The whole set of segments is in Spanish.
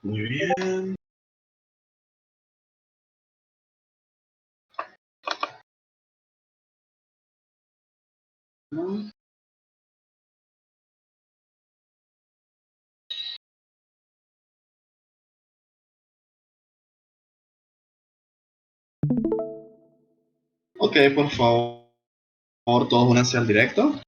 Muy bien. Ok, por favor, todos únanse al directo.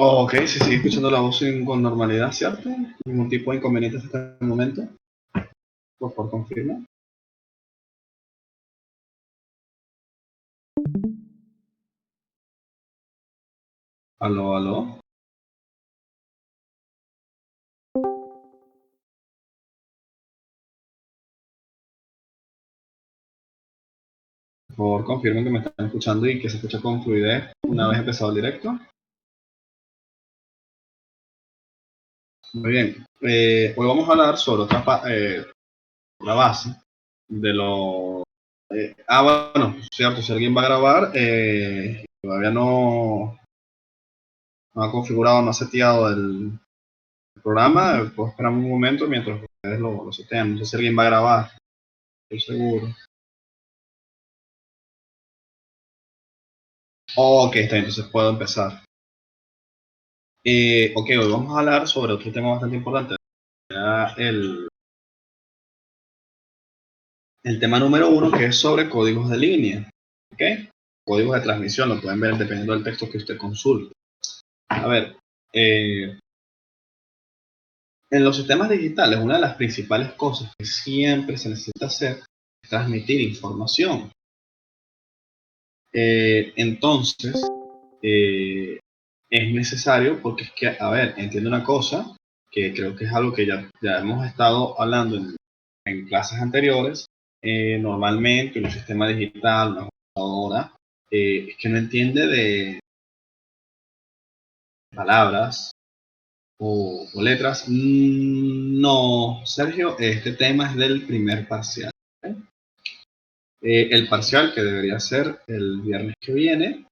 Ok, si sigue escuchando la voz con normalidad, ¿cierto? Ningún tipo de inconveniente hasta el momento. Por favor, confirma. Aló, aló. Por favor, confirmen que me están escuchando y que se escucha con fluidez una vez empezado el directo. Muy bien. Hoy vamos a hablar sobre la base de lo... bueno, cierto, si alguien va a grabar, todavía no ha configurado, no ha seteado el programa, puedo esperar un momento mientras ustedes lo setean. No sé si alguien va a grabar, estoy seguro. Ok, está bien, entonces puedo empezar. Ok, hoy vamos a hablar sobre otro tema bastante importante. El tema número 1, que es sobre códigos de línea. ¿Ok? Códigos de transmisión, lo pueden ver dependiendo del texto que usted consulte. A ver, en los sistemas digitales, una de las principales cosas que siempre se necesita hacer es transmitir información. Entonces, es necesario porque es que, a ver, entiendo una cosa, que creo que es algo que ya hemos estado hablando en clases anteriores. Normalmente un sistema digital, una computadora, es que no entiende de palabras o letras. No, Sergio, este tema es del primer parcial. ¿Okay? El parcial, que debería ser el viernes que viene,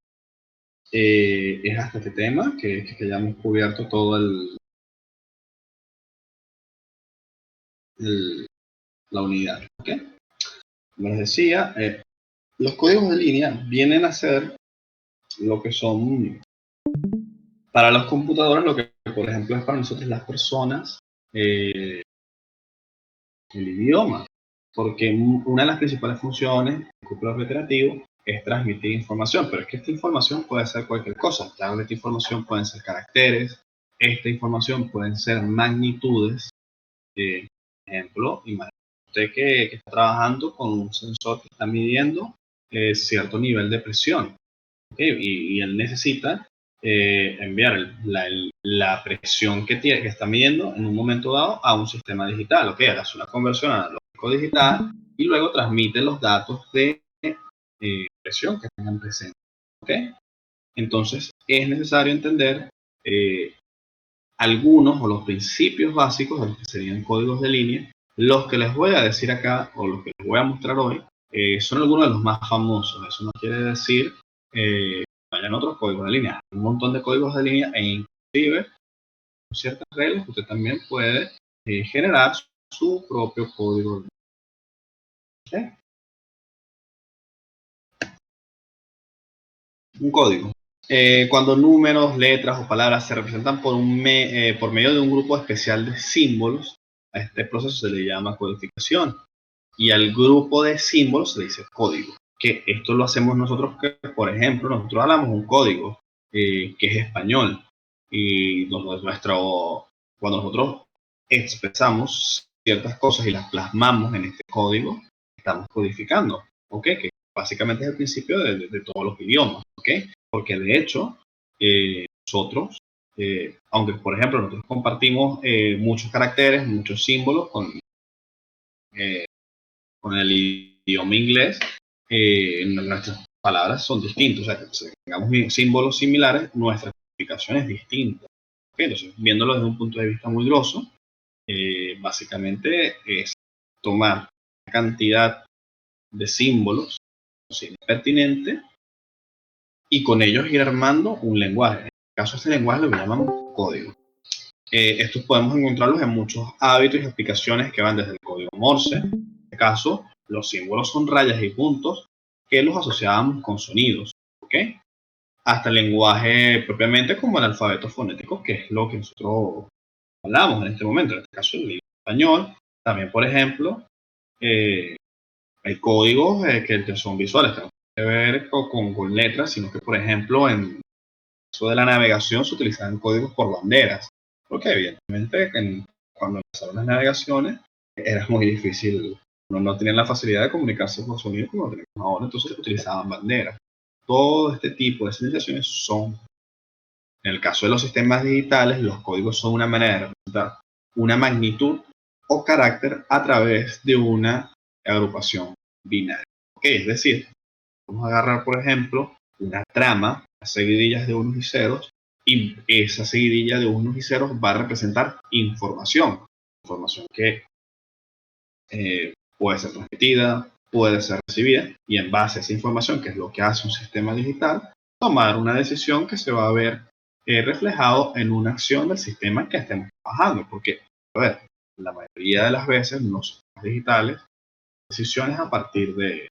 es hasta este tema, que ya hemos cubierto todo la unidad. ¿Okay? Como les decía, los códigos de línea vienen a ser lo que son para los computadores, lo que por ejemplo es para nosotros las personas, el idioma. Porque una de las principales funciones del cúpulo reiterativo es transmitir información, pero es que esta información puede ser cualquier cosa. Claro, esta información pueden ser caracteres, esta información pueden ser magnitudes. Por ejemplo, imagínate usted que está trabajando con un sensor que está midiendo cierto nivel de presión, ¿okay? Y él necesita enviar la presión que está midiendo en un momento dado a un sistema digital. ¿Okay? Hace una conversión analógico digital y luego transmite los datos de presión que tengan presente. ¿Okay? Entonces es necesario entender algunos o los principios básicos de los que serían códigos de línea. Los que les voy a decir acá o los que les voy a mostrar hoy son algunos de los más famosos. Eso no quiere decir que hayan otros códigos de línea. Hay un montón de códigos de línea e inclusive con ciertas reglas usted también puede generar su propio código de línea. ¿Okay? Un código. Cuando números, letras o palabras se representan por medio de un grupo especial de símbolos, a este proceso se le llama codificación. Y al grupo de símbolos se le dice código. Que esto lo hacemos nosotros, que por ejemplo, nosotros hablamos un código que es español. Y cuando nosotros expresamos ciertas cosas y las plasmamos en este código, estamos codificando. ¿Ok? Que básicamente es el principio de todos los idiomas. ¿Ok? Porque de hecho, nosotros, aunque por ejemplo nosotros compartimos muchos caracteres, muchos símbolos con el idioma inglés, nuestras palabras son distintas. O sea, que tengamos símbolos similares, nuestra codificación es distinta. ¿Okay? Entonces, viéndolo desde un punto de vista muy grosso, básicamente es tomar cantidad de símbolos pertinente y con ellos ir armando un lenguaje. En este caso, este lenguaje lo llamamos código. Estos podemos encontrarlos en muchos hábitos y aplicaciones que van desde el código Morse. En este caso, los símbolos son rayas y puntos que los asociábamos con sonidos, ¿ok? Hasta el lenguaje propiamente como el alfabeto fonético, que es lo que nosotros hablamos en este momento, en este caso el español. También, por ejemplo, hay códigos que son visuales, que no tienen que ver con letras, sino que, por ejemplo, en el caso de la navegación se utilizan códigos por banderas, porque evidentemente cuando empezaron las navegaciones era muy difícil, no tenían la facilidad de comunicarse por sonido como lo tenemos ahora, entonces utilizaban banderas. Todo este tipo de señalizaciones son, en el caso de los sistemas digitales, los códigos son una manera de representar una magnitud o carácter a través de una agrupación binaria. ¿Okay? Es decir, vamos a agarrar, por ejemplo, una trama, las seguidillas de unos y ceros, y esa seguidilla de unos y ceros va a representar información que puede ser transmitida, puede ser recibida, y en base a esa información, que es lo que hace un sistema digital, tomar una decisión que se va a ver reflejado en una acción del sistema que estemos trabajando, porque, a ver, la mayoría de las veces los sistemas digitales decisiones a partir de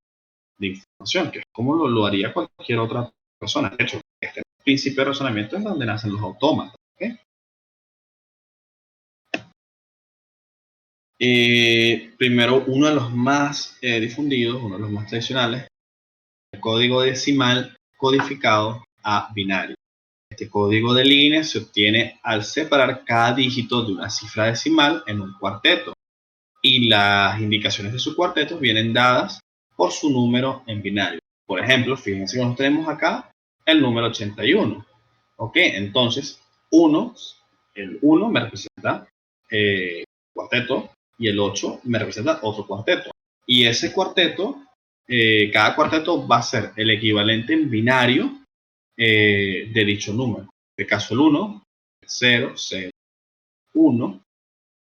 información, que es como lo haría cualquier otra persona. De hecho, este principio de razonamiento es donde nacen los autómatas. ¿Okay? Primero, uno de los más difundidos, uno de los más tradicionales, el código decimal codificado a binario. Este código de líneas se obtiene al separar cada dígito de una cifra decimal en un cuarteto, y las indicaciones de su cuarteto vienen dadas por su número en binario. Por ejemplo, fíjense que nosotros tenemos acá el número 81. ¿Ok? Entonces, el 1 me representa cuarteto y el 8 me representa otro cuarteto. Y ese cuarteto, cada cuarteto va a ser el equivalente en binario de dicho número. En este caso, el 1, 0, 0, 1,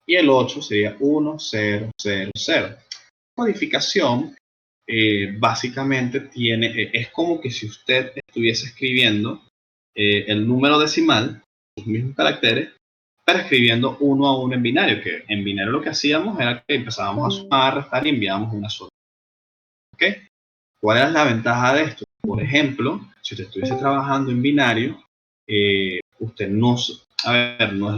y el 8 sería 1, 0, 0, 0. Codificación básicamente es como que si usted estuviese escribiendo el número decimal, los mismos caracteres, pero escribiendo uno a uno en binario, que en binario lo que hacíamos era que empezábamos a sumar, restar y enviábamos una sola. ¿Ok? ¿Cuál es la ventaja de esto? Por ejemplo, si usted estuviese trabajando en binario, usted no es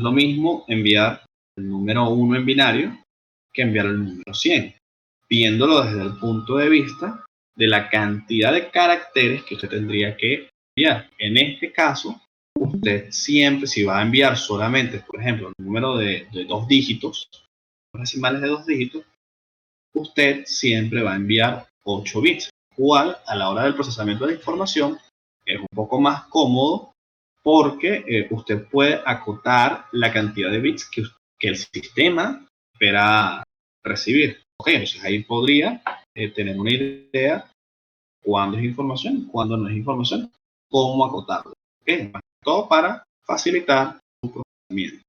lo mismo enviar el número 1 en binario que enviar el número 100, viéndolo desde el punto de vista de la cantidad de caracteres que usted tendría que enviar. En este caso, usted siempre, si va a enviar solamente, por ejemplo, un número de 2 dígitos, decimales de 2 dígitos, usted siempre va a enviar 8 bits, cual a la hora del procesamiento de la información es un poco más cómodo porque usted puede acotar la cantidad de bits que el sistema espera recibir. Ok, entonces ahí podría tener una idea cuándo es información y cuándo no es información, cómo acotarlo. Okay, más que todo para facilitar su procesamiento.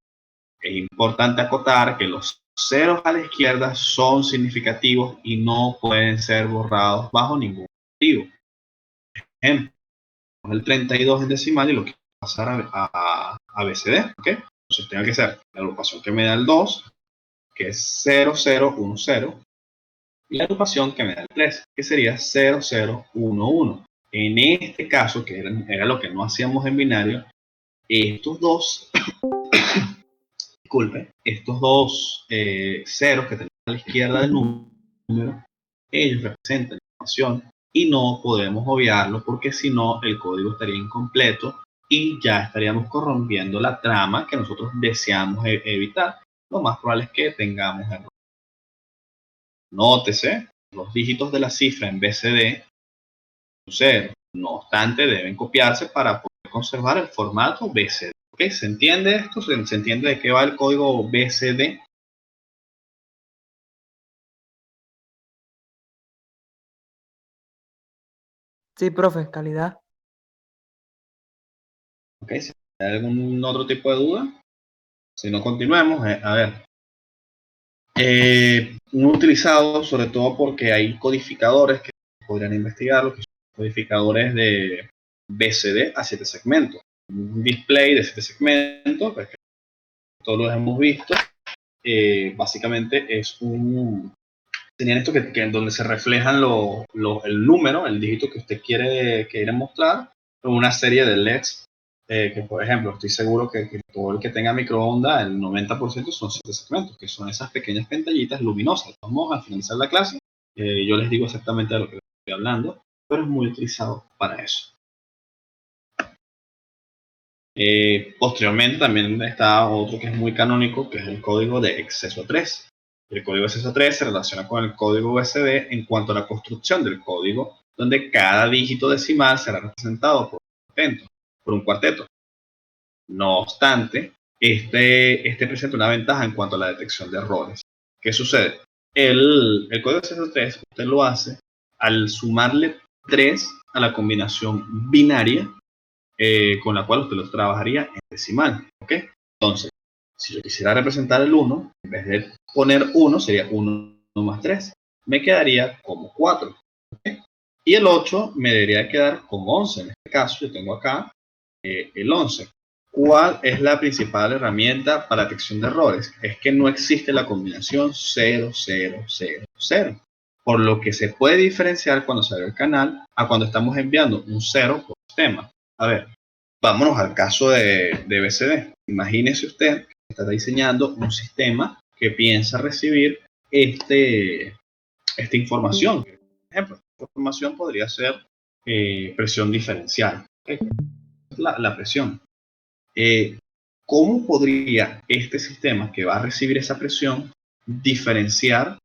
Es importante acotar que los ceros a la izquierda son significativos y no pueden ser borrados bajo ningún motivo. Ejemplo, el 32 en decimal y lo quiero pasar a ABCD. ¿Okay? Entonces tenga que ser la agrupación que me da el 2, que es 0010, y la agrupación que me da el 3, que sería 0011. En este caso, que era lo que no hacíamos en binario, estos dos estos dos ceros que tenemos a la izquierda del número, ellos representan información y no podemos obviarlo porque si no el código estaría incompleto y ya estaríamos corrompiendo la trama que nosotros deseamos evitar. Lo más probable es que tengamos error. Nótese, los dígitos de la cifra en BCD son 0. No obstante, deben copiarse para poder conservar el formato BCD. ¿Okay? ¿Se entiende esto? ¿Se entiende de qué va el código BCD? Sí, profe, calidad. Ok, si hay algún otro tipo de duda, si no continuemos, a ver, Muy utilizado sobre todo porque hay codificadores que podrían investigarlo, que son codificadores de BCD a 7 segmentos. Un display de 7 segmentos, pues, que todos los hemos visto, básicamente es tenían esto que donde se reflejan el número, el dígito que usted quiere mostrar, en una serie de LEDs, que por ejemplo, estoy seguro que todo el que tenga microondas, el 90% son 7 segmentos, que son esas pequeñas pantallitas luminosas. Vamos al finalizar la clase, yo les digo exactamente de lo que estoy hablando, pero es muy utilizado para eso. Posteriormente también está otro que es muy canónico, que es el código de exceso 3. El código de exceso 3 se relaciona con el código USB en cuanto a la construcción del código, donde cada dígito decimal será representado por un cuarteto. No obstante, este presenta una ventaja en cuanto a la detección de errores. ¿Qué sucede? El código de exceso 3 usted lo hace al sumarle 3 a la combinación binaria con la cual usted los trabajaría en decimal, ¿ok? Entonces, si yo quisiera representar el 1, en vez de poner 1, sería 1 más 3. Me quedaría como 4, ¿ok? Y el 8 me debería quedar como 11. En este caso, yo tengo acá el 11. ¿Cuál es la principal herramienta para detección de errores? Es que no existe la combinación 0, 0, 0, 0. Por lo que se puede diferenciar cuando sale el canal a cuando estamos enviando un 0 por sistema. A ver, vámonos al caso de BCD. Imagínese usted que está diseñando un sistema que piensa recibir esta información. Por ejemplo, esta información podría ser presión diferencial. ¿Okay? La presión. ¿Cómo podría este sistema que va a recibir esa presión diferenciar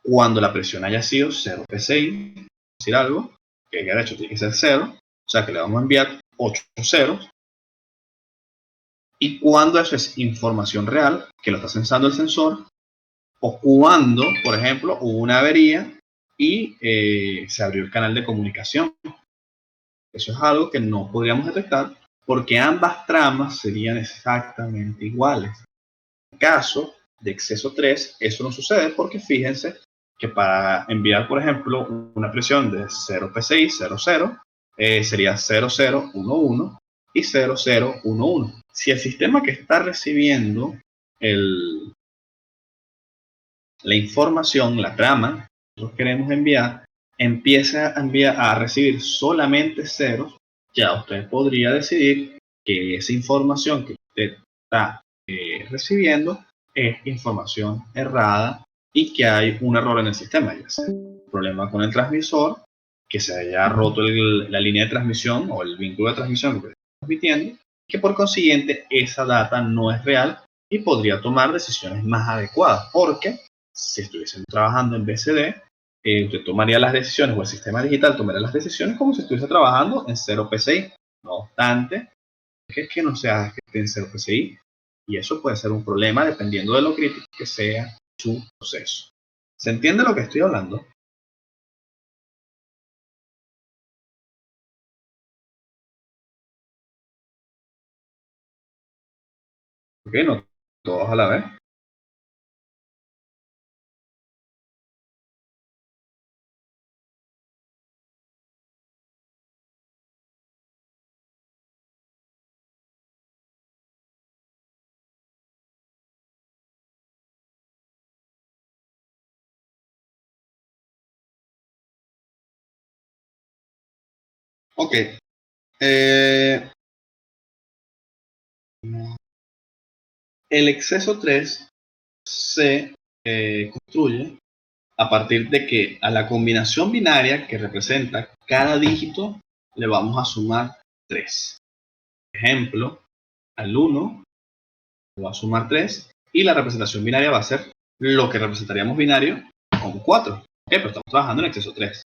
cuando la presión haya sido 0 PSI? Decir algo que de hecho tiene que ser 0, o sea que le vamos a enviar 8 ceros. Y cuando eso es información real, que lo está sensando el sensor, o cuando, por ejemplo, hubo una avería y se abrió el canal de comunicación. Eso es algo que no podríamos detectar porque ambas tramas serían exactamente iguales. En caso de exceso 3, eso no sucede porque fíjense que para enviar, por ejemplo, una presión de 0 PSI, 00, sería 0011 y 0011. Si el sistema que está recibiendo el, la información, la trama que nosotros queremos enviar, empieza a recibir solamente ceros, ya usted podría decidir que esa información que usted está recibiendo es información errada y que hay un error en el sistema, ya sea un problema con el transmisor, que se haya roto la línea de transmisión o el vínculo de transmisión que está transmitiendo, que por consiguiente esa data no es real y podría tomar decisiones más adecuadas, porque si estuviesen trabajando en BCD, usted tomaría las decisiones, o el sistema digital tomaría las decisiones como si estuviese trabajando en 0 PSI. No obstante, es que no sea que esté en 0 PSI, y eso puede ser un problema dependiendo de lo crítico que sea su proceso. ¿Se entiende lo que estoy hablando? Ok, no todos a la vez. Ok. Eh, el exceso 3 se construye a partir de que a la combinación binaria que representa cada dígito le vamos a sumar 3. Por ejemplo, al 1 le va a sumar 3 y la representación binaria va a ser lo que representaríamos binario con 4. ¿Ok? Pero estamos trabajando en exceso 3.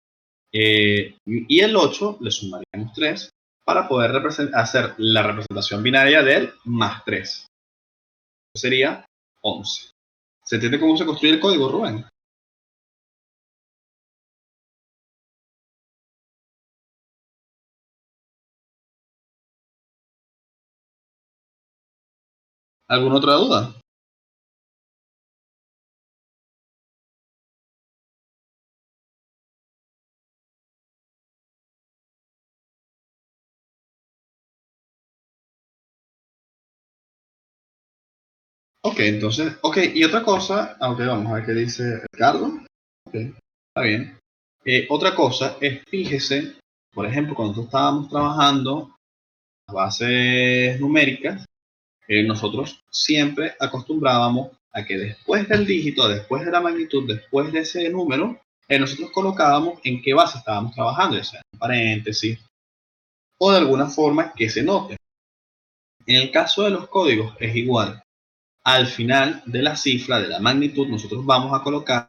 Y el 8 le sumaríamos 3 para poder hacer la representación binaria del más 3. Sería 11. ¿Se entiende cómo se construye el código, Rubén? ¿Alguna otra duda? Ok, entonces, y otra cosa, aunque vamos a ver qué dice Ricardo. Ok, está bien. Otra cosa es, fíjese, por ejemplo, cuando nosotros estábamos trabajando las bases numéricas, nosotros siempre acostumbrábamos a que después del dígito, después de la magnitud, después de ese número, nosotros colocábamos en qué base estábamos trabajando, ya sea en paréntesis o de alguna forma que se note. En el caso de los códigos es igual. Al final de la cifra, de la magnitud, nosotros vamos a colocar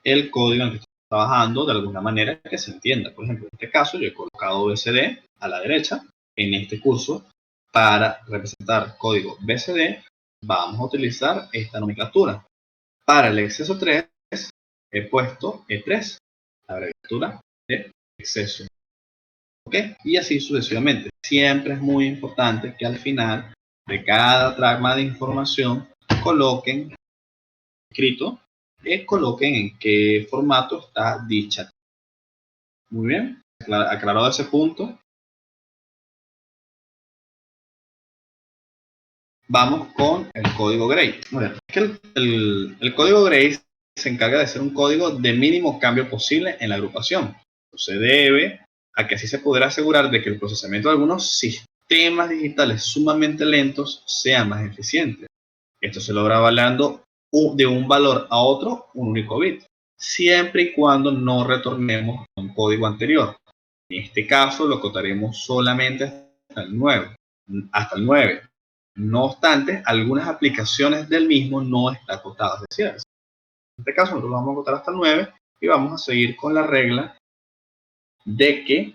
el código en el que estamos trabajando de alguna manera que se entienda. Por ejemplo, en este caso yo he colocado BCD a la derecha en este curso. Para representar código BCD vamos a utilizar esta nomenclatura. Para el exceso 3 he puesto E3, la abreviatura de exceso. ¿Ok? Y así sucesivamente. Siempre es muy importante que al final de cada trama de información coloquen escrito, coloquen en qué formato está dicha. Muy bien, aclarado ese punto. Vamos con el código Gray. Bueno, es que el código Gray se encarga de ser un código de mínimo cambio posible en la agrupación. Se debe a que así se podrá asegurar de que el procesamiento de algunos sistemas digitales sumamente lentos sea más eficiente. Esto se logra variando de un valor a otro un único bit, siempre y cuando no retornemos a un código anterior. En este caso lo acotaremos solamente hasta el 9. Hasta el 9. No obstante, algunas aplicaciones del mismo no están acotadas. Es decir, en este caso nosotros vamos a acotar hasta el 9 y vamos a seguir con la regla de que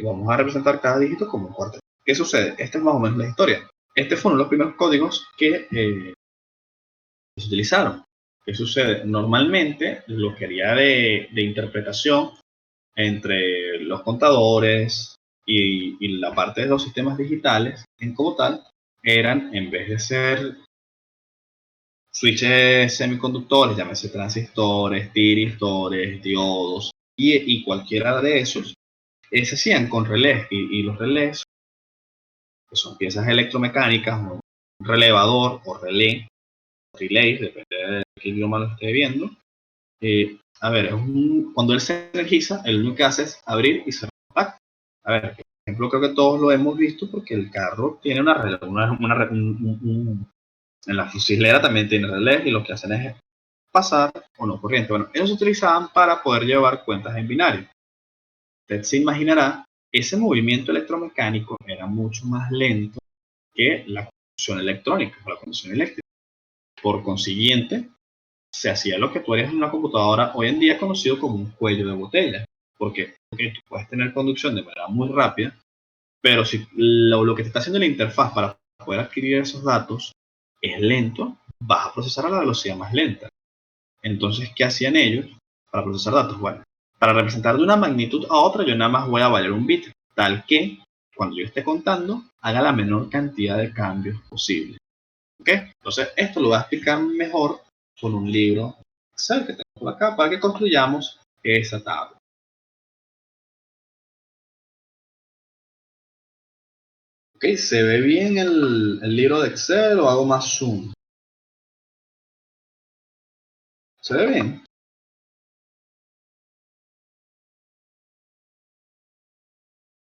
vamos a representar cada dígito como un cuarteto. ¿Qué sucede? Esta es más o menos la historia. Este fue uno de los primeros códigos que se utilizaron. ¿Qué sucede? Normalmente lo que haría de interpretación entre los contadores y la parte de los sistemas digitales en como tal eran, en vez de ser switches semiconductores, llámese transistores, tiristores, diodos y cualquiera de esos, se hacían con relés y los relés, que son piezas electromecánicas, un relevador o relé, relay, depende de qué idioma lo esté viendo. A ver, cuando él se energiza, él lo único que hace es abrir y cerrar el contacto. A ver, por ejemplo, creo que todos lo hemos visto porque el carro tiene en la fusilera también tiene relés y lo que hacen es pasar o no corriente. Bueno, ellos se utilizaban para poder llevar cuentas en binario. Usted se imaginará, ese movimiento electromecánico era mucho más lento que la conducción electrónica o la conducción eléctrica. Por consiguiente, se hacía lo que tú harías en una computadora hoy en día conocido como un cuello de botella. Porque tú puedes tener conducción de manera muy rápida, pero si lo que te está haciendo la interfaz para poder adquirir esos datos es lento, vas a procesar a la velocidad más lenta. Entonces, ¿qué hacían ellos para procesar datos? Bueno, para representar de una magnitud a otra, yo nada más voy a variar un bit, tal que cuando yo esté contando, haga la menor cantidad de cambios posible. ¿Ok? Entonces, esto lo voy a explicar mejor con un libro Excel que tengo por acá para que construyamos esa tabla. ¿Ok? ¿Se ve bien el libro de Excel o hago más zoom? ¿Se ve bien?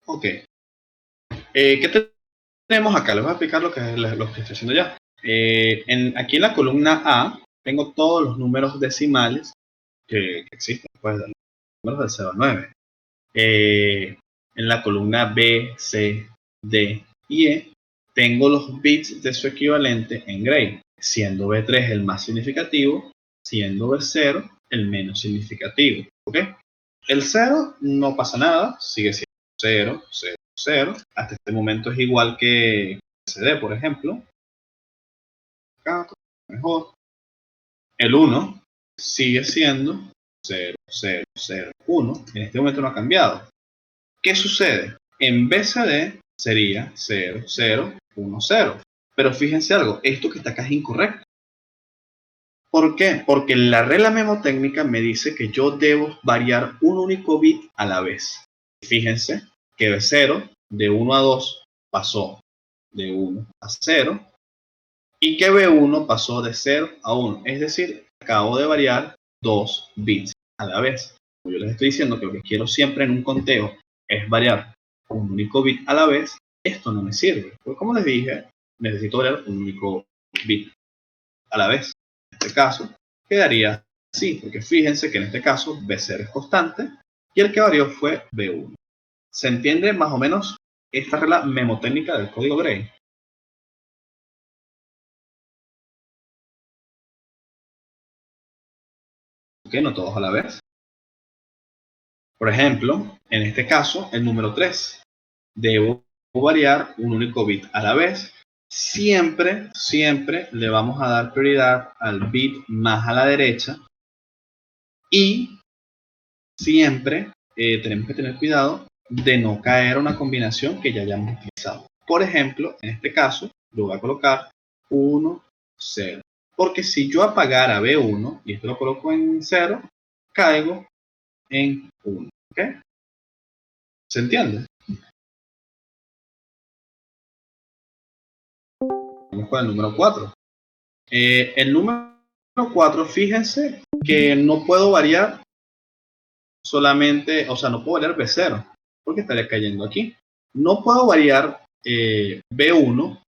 Ok. ¿Qué tenemos acá? Les voy a explicar lo que estoy haciendo ya. Aquí en la columna A tengo todos los números decimales que existen, pues, los números del 0 al 9. En la columna B, C, D y E tengo los bits de su equivalente en Gray, siendo B3 el más significativo, siendo B0 el menos significativo. ¿Ok? El 0 no pasa nada, sigue siendo 0, 0, 0. Hasta este momento es igual que CD, por ejemplo. Acá, mejor. El 1 sigue siendo 0, 0, 0, 1. En este momento no ha cambiado. ¿Qué sucede? En BCD sería 0, 0, 1, 0. Pero fíjense algo, esto que está acá es incorrecto. ¿Por qué? Porque la regla memotécnica me dice que yo debo variar un único bit a la vez. Fíjense que de 0, de 1 a 2, pasó de 1 a 0. y que B1 pasó de 0 a 1. Es decir, acabo de variar 2 bits a la vez. Como yo les estoy diciendo que lo que quiero siempre en un conteo es variar un único bit a la vez, esto no me sirve. Porque como les dije, necesito variar un único bit a la vez. En este caso, quedaría así, porque fíjense que en este caso B0 es constante y el que varió fue B1. ¿Se entiende más o menos esta regla memotécnica del código Gray? ¿Ok? No todos a la vez. Por ejemplo, en este caso, el número 3. Debo variar un único bit a la vez. Siempre le vamos a dar prioridad al bit más a la derecha y siempre tenemos que tener cuidado de no caer a una combinación que ya hayamos utilizado. Por ejemplo, en este caso, yo voy a colocar 1, 0. Porque si yo apagara B1 y esto lo coloco en 0, caigo en 1. ¿Ok? ¿Se entiende? Vamos con el número 4. El número 4, fíjense que no puedo variar solamente, o sea, no puedo variar B0, porque estaría cayendo aquí. No puedo variar B1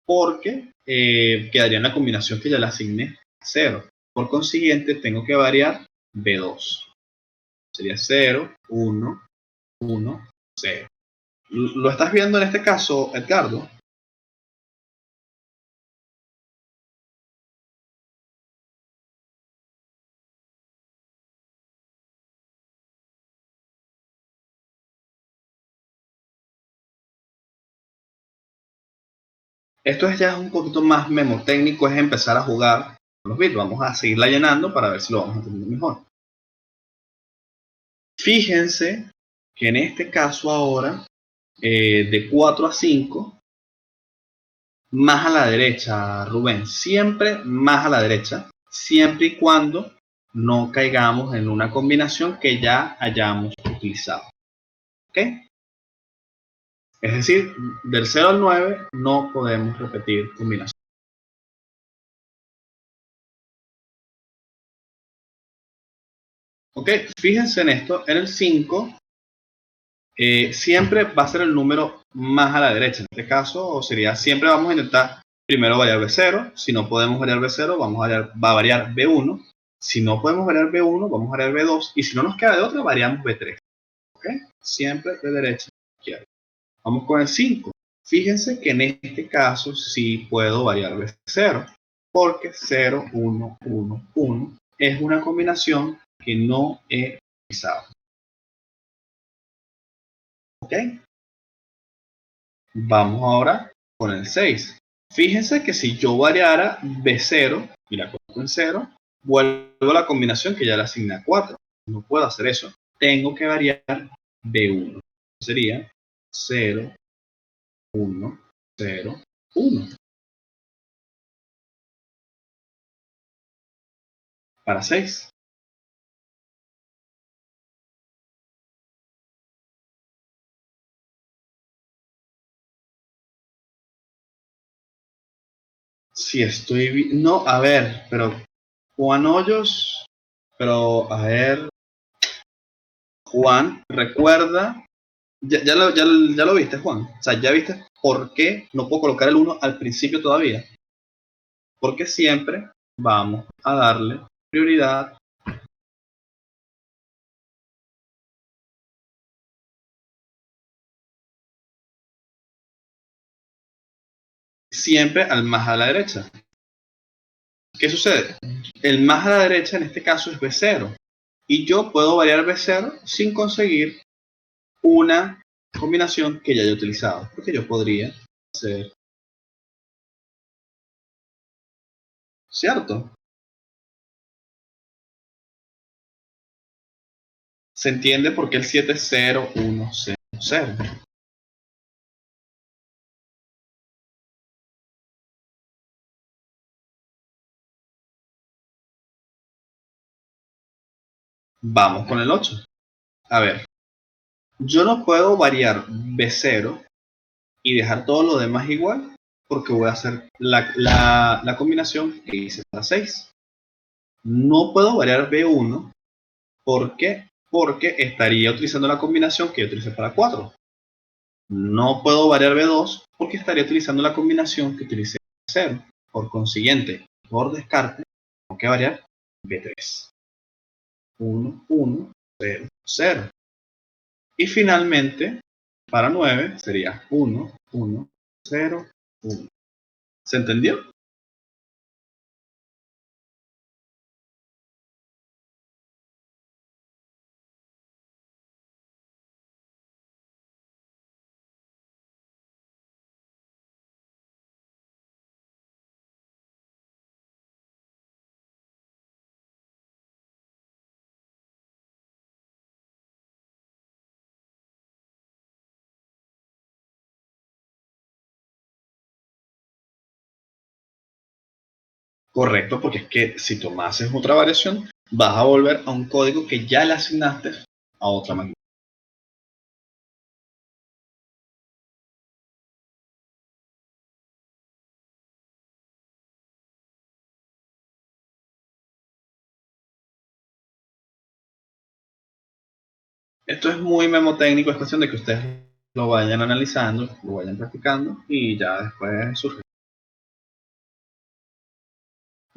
porque quedaría en la combinación que ya le asigné 0. Por consiguiente, tengo que variar B2. Sería 0, 1, 1, 0. ¿Lo estás viendo en este caso, Edgardo? Esto ya es un poquito más memotécnico, es empezar a jugar con los bits. Vamos a seguirla llenando para ver si lo vamos a entender mejor. Fíjense que en este caso ahora, de 4 a 5, más a la derecha, Rubén, siempre más a la derecha, siempre y cuando no caigamos en una combinación que ya hayamos utilizado. ¿Ok? Es decir, del 0 al 9 no podemos repetir combinación. Ok, fíjense en esto, en el 5 siempre va a ser el número más a la derecha. En este caso sería, siempre vamos a intentar primero variar B0. Si no podemos variar B0, va a variar B1. Si no podemos variar B1, vamos a variar B2. Y si no nos queda de otra, variamos B3. ¿Ok? Siempre de derecha a izquierda. Vamos con el 5. Fíjense que en este caso sí puedo variar B0. Porque 0, 1, 1, 1 es una combinación que no he utilizado. ¿Ok? Vamos ahora con el 6. Fíjense que si yo variara B0 y la coloco en 0, vuelvo a la combinación que ya le asigné a 4. No puedo hacer eso. Tengo que variar B1. Sería 0, 1, 0, 1. Para 6. Si estoy... No, a ver, pero Juan Hoyos... Pero, a ver... Juan, recuerda... Ya lo viste, Juan. O sea, ya viste por qué no puedo colocar el 1 al principio todavía. Porque siempre vamos a darle prioridad siempre al más a la derecha. ¿Qué sucede? El más a la derecha en este caso es B0 y yo puedo variar B0 sin conseguir una combinación que ya haya utilizado, porque yo podría hacer, ¿cierto? ¿Se entiende por qué el 7 es 0, 1, 0, 0? Vamos con el 8. A ver, yo no puedo variar B0 y dejar todo lo demás igual, porque voy a hacer la combinación que hice para 6. No puedo variar B1, ¿por qué? Porque estaría utilizando la combinación que yo utilicé para 4. No puedo variar B2 porque estaría utilizando la combinación que utilicé para 0. Por consiguiente, por descarte, tengo que variar B3. 1, 1, 0, 0. Y finalmente, para 9 sería 1, 1, 0, 1. ¿Se entendió? Correcto, porque es que si tomases otra variación, vas a volver a un código que ya le asignaste a otra magnitud. Esto es muy memotécnico, es cuestión de que ustedes lo vayan analizando, lo vayan practicando y ya después surge.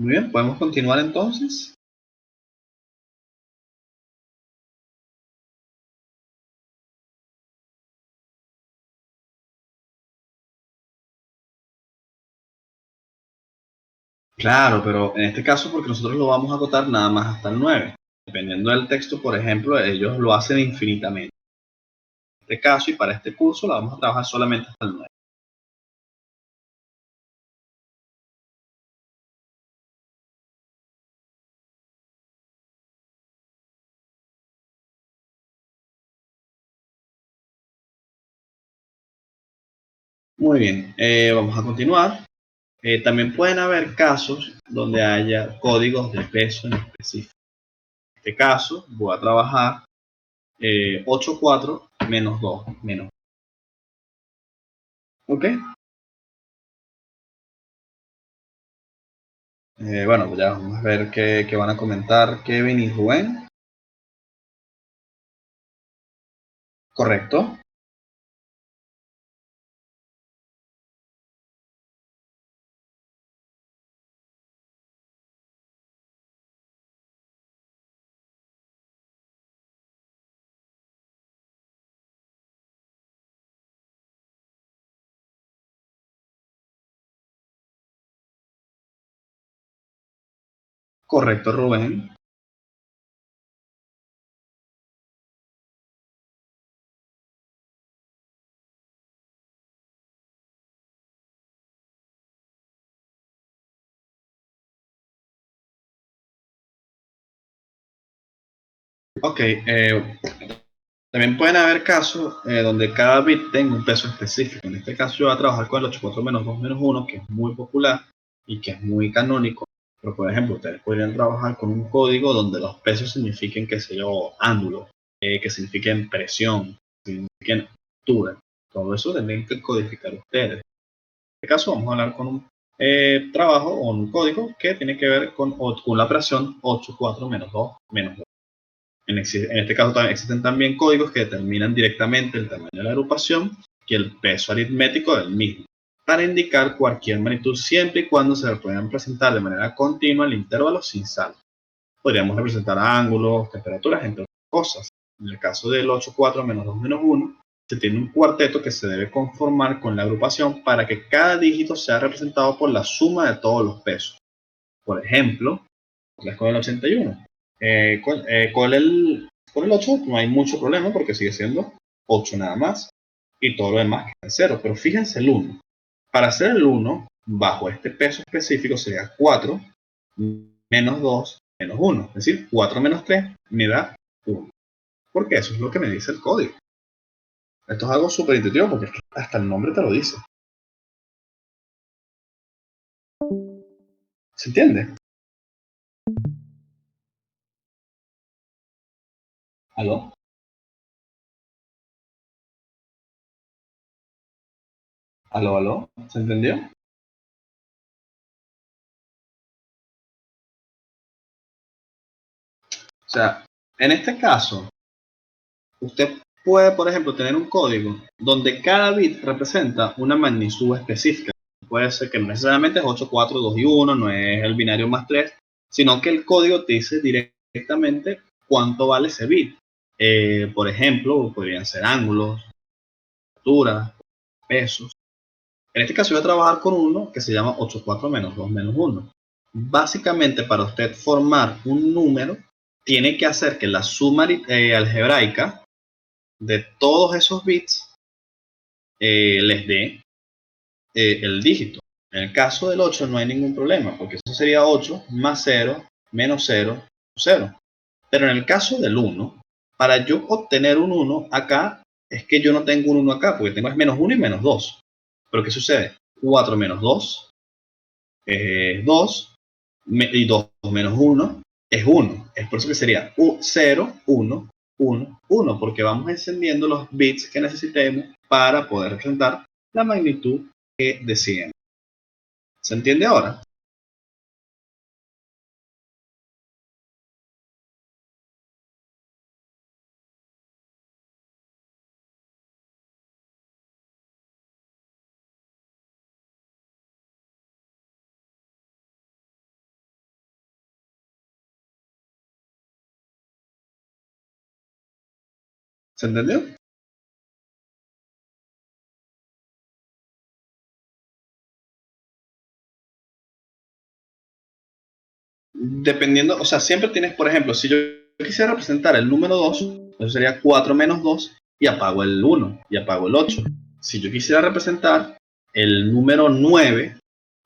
Muy bien, podemos continuar entonces. Claro, pero en este caso porque nosotros lo vamos a acotar nada más hasta el 9. Dependiendo del texto, por ejemplo, ellos lo hacen infinitamente. En este caso y para este curso lo vamos a trabajar solamente hasta el 9. Muy bien, vamos a continuar. También pueden haber casos donde haya códigos de peso en específico. En este caso voy a trabajar 8, 4, menos 2, menos. ¿Ok? Bueno, ya vamos a ver qué van a comentar Kevin y Rubén. ¿Correcto? Correcto, Rubén. Ok, también pueden haber casos donde cada bit tenga un peso específico. En este caso yo voy a trabajar con el 84 menos 2 menos 1, que es muy popular y que es muy canónico. Pero por ejemplo, ustedes podrían trabajar con un código donde los pesos signifiquen, qué sé yo, ángulo, que signifiquen presión, que signifiquen altura. Todo eso tendrían que codificar ustedes. En este caso vamos a hablar con un trabajo o un código que tiene que ver con la operación 84 menos 2 menos 2. En este caso también existen también códigos que determinan directamente el tamaño de la agrupación y el peso aritmético del mismo, para indicar cualquier magnitud siempre y cuando se puedan presentar de manera continua el intervalo sin salto. Podríamos representar ángulos, temperaturas, entre otras cosas. En el caso del 84 menos 2 menos 1, se tiene un cuarteto que se debe conformar con la agrupación para que cada dígito sea representado por la suma de todos los pesos. Por ejemplo, con el 81. Con el 8 no hay mucho problema porque sigue siendo 8 nada más y todo lo demás queda en 0. Pero fíjense el 1. Para hacer el 1, bajo este peso específico sería 4 menos 2 menos 1. Es decir, 4 menos 3 me da 1. Porque eso es lo que me dice el código. Esto es algo súper intuitivo porque hasta el nombre te lo dice. ¿Se entiende? ¿Aló? ¿Aló, aló? ¿Se entendió? O sea, en este caso, usted puede, por ejemplo, tener un código donde cada bit representa una magnitud específica. Puede ser que no necesariamente es 8, 4, 2 y 1, no es el binario más 3, sino que el código te dice directamente cuánto vale ese bit. Por ejemplo, podrían ser ángulos, alturas, pesos. En este caso voy a trabajar con uno que se llama 84 menos 2 menos 1. Básicamente, para usted formar un número, tiene que hacer que la suma algebraica de todos esos bits les dé el dígito. En el caso del 8 no hay ningún problema, porque eso sería 8 más 0 menos 0, 0. Pero en el caso del 1, para yo obtener un 1 acá, es que yo no tengo un 1 acá, porque tengo es menos 1 y menos 2. Pero ¿qué sucede? 4 menos 2 es 2, y 2 menos 1 es 1. Es por eso que sería 0, 1, 1, 1, porque vamos encendiendo los bits que necesitemos para poder representar la magnitud que deseemos. ¿Se entiende ahora? ¿Se entendió? Dependiendo, o sea, siempre tienes, por ejemplo, si yo quisiera representar el número 2, eso sería 4 menos 2 y apago el 1 y apago el 8. Si yo quisiera representar el número 9,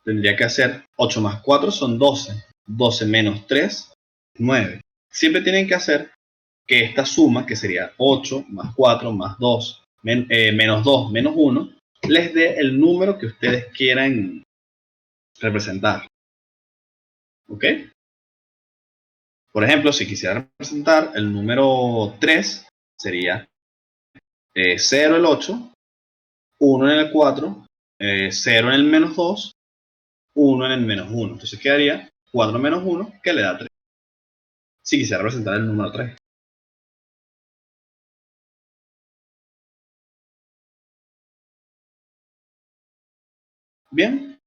tendría que hacer 8 más 4 son 12. 12 menos 3, 9. Siempre tienen que hacer que esta suma, que sería 8 más 4 más 2, menos 2 menos 1, les dé el número que ustedes quieran representar. ¿Ok? Por ejemplo, si quisiera representar el número 3, sería 0 en el 8, 1 en el 4, 0 en el menos 2, 1 en el menos 1. Entonces quedaría 4 menos 1, que le da 3. Si quisiera representar el número 3. Bien.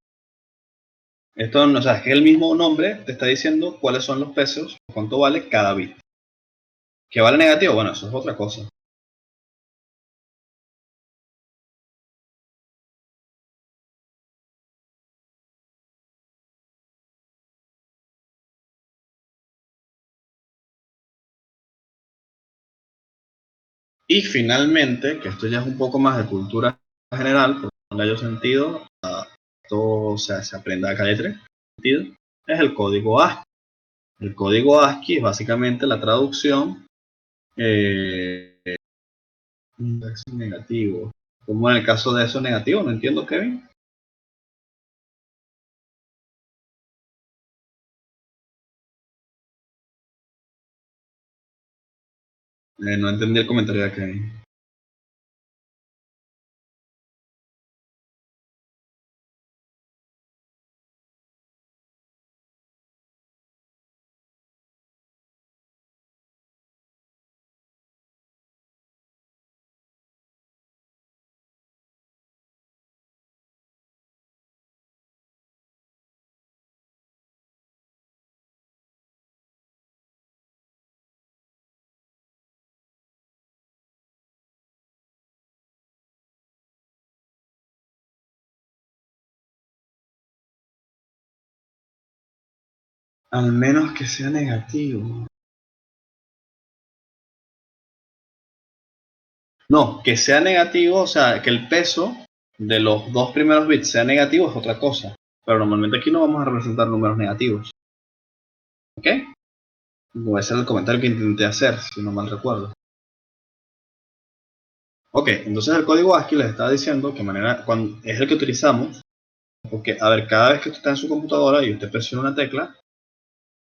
Esto, o sea, es que el mismo nombre te está diciendo cuáles son los pesos, cuánto vale cada bit. ¿Qué vale negativo? Bueno, eso es otra cosa. Y finalmente, que esto ya es un poco más de cultura general, porque no le haya sentido, esto, o sea, se aprende a letra, es el código ASCII. El código ASCII es básicamente la traducción negativo. Como en el caso de eso negativo, no entiendo, Kevin. No entendí el comentario de Kevin. Al menos que sea negativo. No, que sea negativo, o sea, que el peso de los dos primeros bits sea negativo es otra cosa. Pero normalmente aquí no vamos a representar números negativos. ¿Ok? Ese es el comentario que intenté hacer, si no mal recuerdo. Ok, entonces el código ASCII les está diciendo que es el que utilizamos, porque, a ver, cada vez que usted está en su computadora y usted presiona una tecla,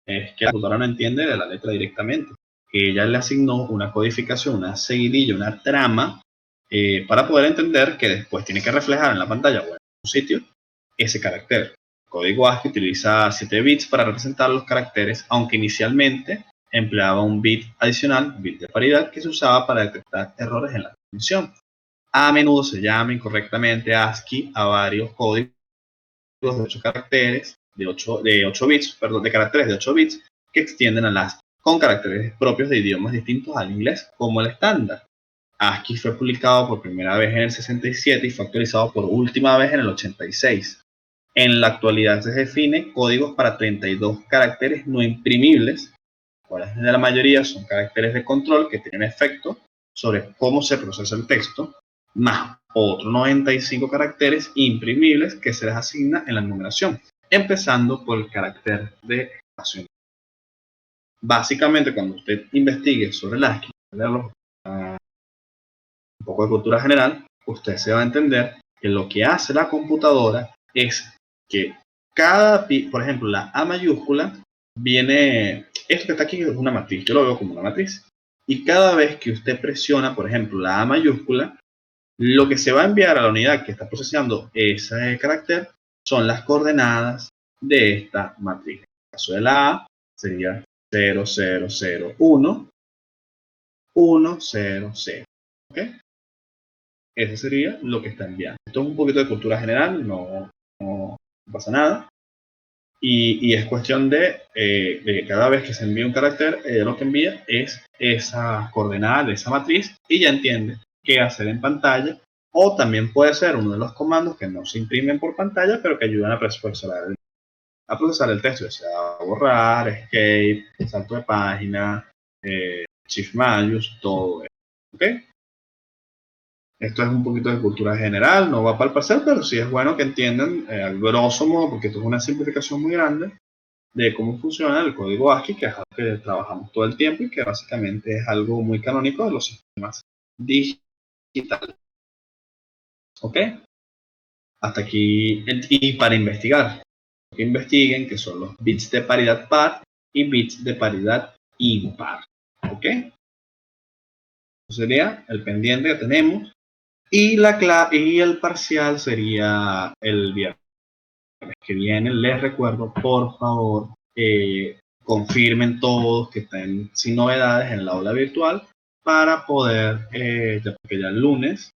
es que la computadora no entiende de la letra directamente. Que ella le asignó una codificación, una seguidilla, una trama, para poder entender que después tiene que reflejar en la pantalla o en un sitio ese carácter. El código ASCII utiliza 7 bits para representar los caracteres, aunque inicialmente empleaba un bit adicional, un bit de paridad, que se usaba para detectar errores en la transmisión. A menudo se llama incorrectamente ASCII a varios códigos de 8 caracteres, de 8 bits, perdón, de caracteres de 8 bits que extienden al ASCII, con caracteres propios de idiomas distintos al inglés, como el estándar. ASCII fue publicado por primera vez en el 67 y fue actualizado por última vez en el 86. En la actualidad se define códigos para 32 caracteres no imprimibles, cuales de la mayoría son caracteres de control que tienen efecto sobre cómo se procesa el texto, más otros 95 caracteres imprimibles que se les asigna en la numeración, empezando por el carácter de espacio. Básicamente, cuando usted investigue sobre el ASCII, un poco de cultura general, usted se va a entender que lo que hace la computadora es que por ejemplo, la A mayúscula viene, esto que está aquí es una matriz, yo lo veo como una matriz, y cada vez que usted presiona, por ejemplo, la A mayúscula, lo que se va a enviar a la unidad que está procesando ese carácter son las coordenadas de esta matriz. En el caso de la A sería 0001, 100. ¿Ok? Eso sería lo que está enviando. Esto es un poquito de cultura general, no pasa nada. Y es cuestión de que cada vez que se envía un carácter, lo que envía es esa coordenada de esa matriz y ya entiende qué hacer en pantalla. O también puede ser uno de los comandos que no se imprimen por pantalla, pero que ayudan a procesar el texto, ya sea borrar, escape, salto de página, shift mayús, todo eso. ¿Ok? Esto es un poquito de cultura general, no va para el parcial, pero sí es bueno que entiendan al grosso modo, porque esto es una simplificación muy grande de cómo funciona el código ASCII, que es algo que trabajamos todo el tiempo y que básicamente es algo muy canónico de los sistemas digitales. ¿Ok? Hasta aquí, y para investigar, que investiguen que son los bits de paridad par y bits de paridad impar. ¿Ok? Eso sería el pendiente que tenemos. Y el parcial sería el viernes que viene. Les recuerdo, por favor, confirmen todos que estén sin novedades en el aula virtual para poder, porque ya el lunes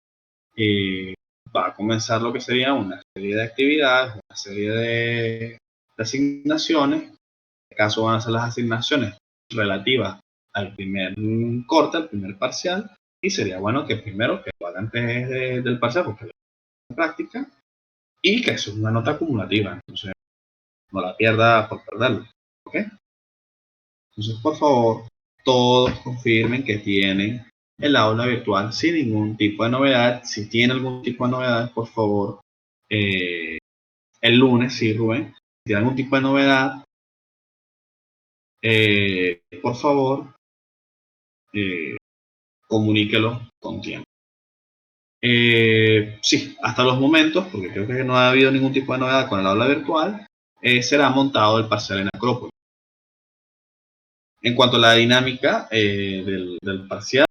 va a comenzar lo que sería una serie de actividades, una serie de asignaciones. En este caso van a ser las asignaciones relativas al primer corte, al primer parcial, y sería bueno que primero que lo hagan antes del parcial, porque la práctica, y que eso es una nota acumulativa, entonces no la pierda por perderlo. ¿Ok? Entonces, por favor, todos confirmen que tienen el aula virtual sin ningún tipo de novedad. Si tiene algún tipo de novedad, por favor, el lunes, sí, Rubén, si tiene algún tipo de novedad, por favor, comuníquelo con tiempo. Sí, hasta los momentos, porque creo que no ha habido ningún tipo de novedad con el aula virtual, será montado el parcial en Acrópolis. En cuanto a la dinámica del parcial,